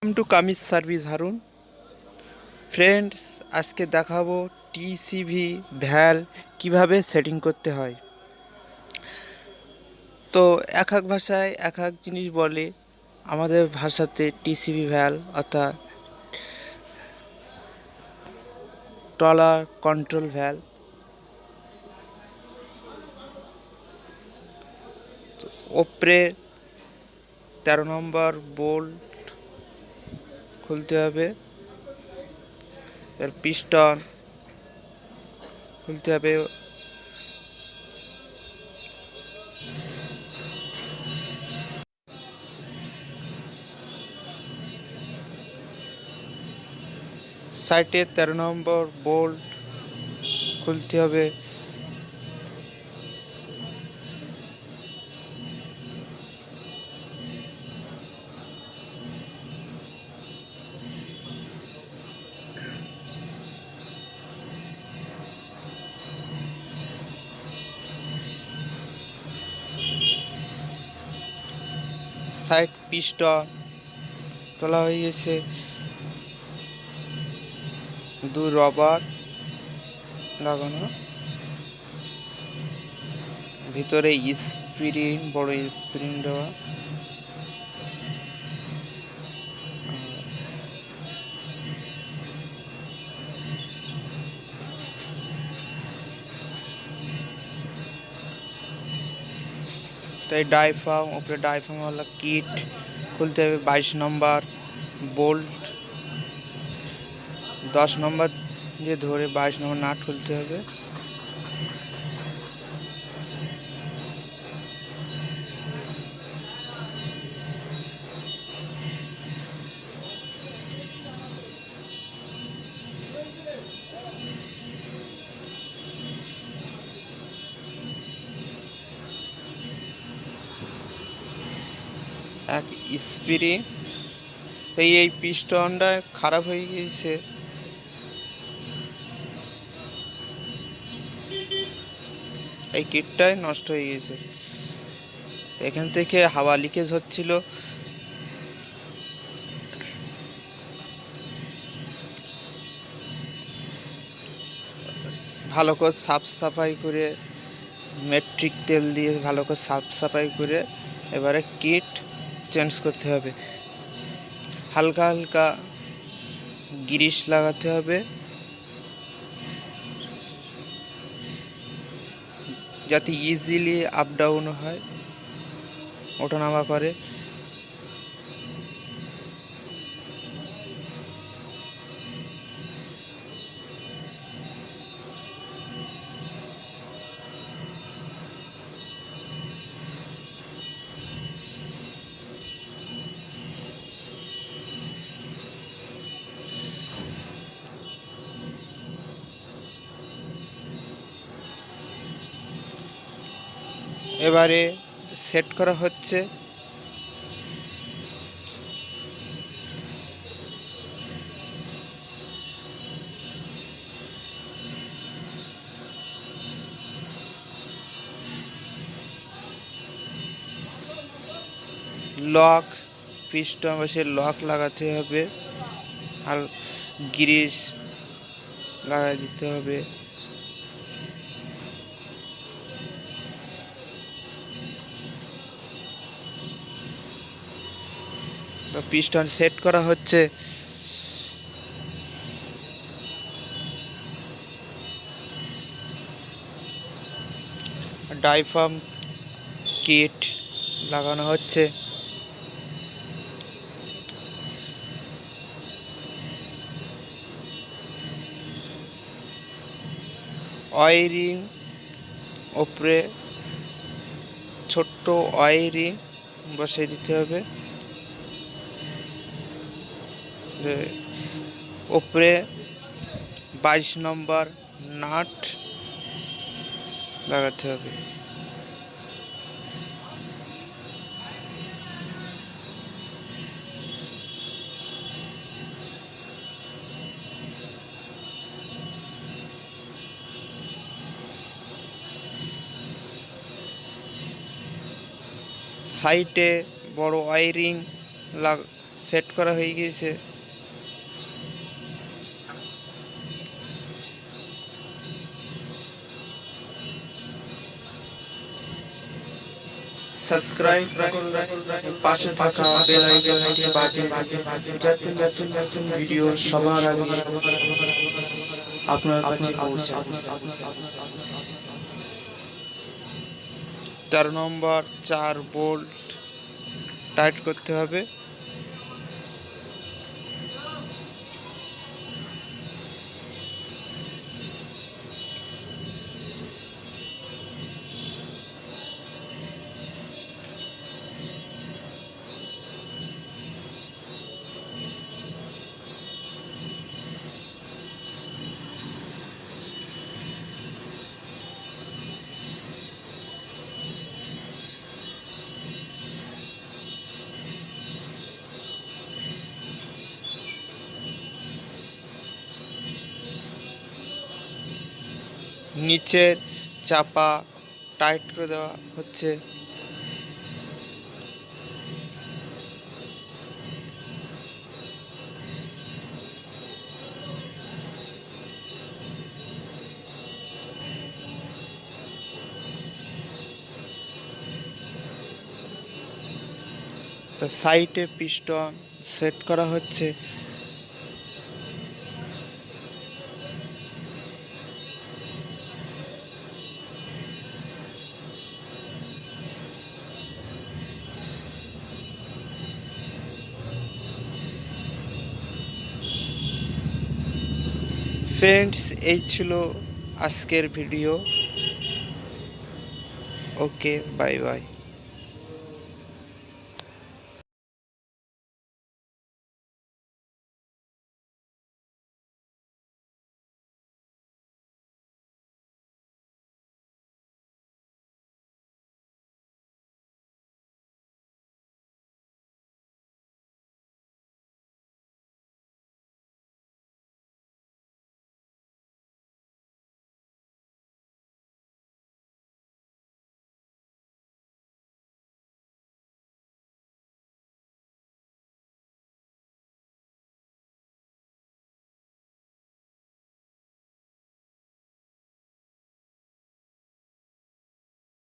Welcome to cummins service Harun. Friends, আজকে দেখাবো TCV ভ্যাল কিভাবে সেটিং করতে হয়। তো এক এক ভাষায় এক এক জিনিস বলে। আমাদের ভাষাতে টিসিভি ভ্যাল অর্থাৎ ট্রলার কন্ট্রোল ভ্যাল। ওপরে 13 নম্বর বোল্ট খুলতে হবে, এর পিস্টন খুলতে হবে। সাইডে 13 নম্বর বোল্ট খুলতে হবে। সাইড পিস্টন তোলা হয়ে গেছে, দুই রবার লাগানো, ভিতরে স্প্রিং, বড় স্প্রিং দেওয়া। তাই ডাইফার্ম, উপরে ডাইফার্মওয়ালা কিট খুলতে হবে। 22 নম্বর বোল্ট 10 নম্বর দিয়ে ধরে 22 নম্বর নাট খুলতে হবে। এক স্প্রিং, এই পিস্টনটা খারাপ হয়ে গিয়েছে, এই কিটটাই নষ্ট হয়ে গেছে। এখান থেকে হাওয়া লিকেজ হচ্ছিল। ভালো করে সাফ সাফাই করে, মেট্রিক তেল দিয়ে ভালো করে সাফ সাফাই করে এবারে কিট চেঞ্জ করতে হবে। হালকা হালকা গ্রিস লাগাতে হবে যাতে ইজিলি আপ ডাউন হয়, ওঠানামা করে। এবারে সেট করা হচ্ছে। লক, পিস্টন বসে লক লাগাতে হবে, আর গ্রিস লাগাই দিতে হবে। পিস্টন সেট করা হচ্ছে। ডাইফার্ম কিট লাগানো হচ্ছে। ওয়ারিং, ওপরে ছোট্ট ওয়ারিং বসিয়ে দিতে হবে। ওপরে 22 নম্বর নাট লাগাতে হবে। সাইডে বড় ওয়ারিং সেট করা হয়ে গিয়েছে। সাবস্ক্রাইব করুন, পাশে থাকা বেল আইকনটি বাজিয়ে যাতে নতুন নতুন ভিডিও সবার আগে আপনার কাছে পৌঁছায়। 13 নম্বর 4 বোল্ট টাইট করতে হবে। নিচের চাপা টাইট করে দেওয়া হচ্ছে। তো সাইডে পিস্টন সেট করা হচ্ছে। ফ্রেন্ডস, এই ছিল আজকের ভিডিও। ওকে, বাই বাই।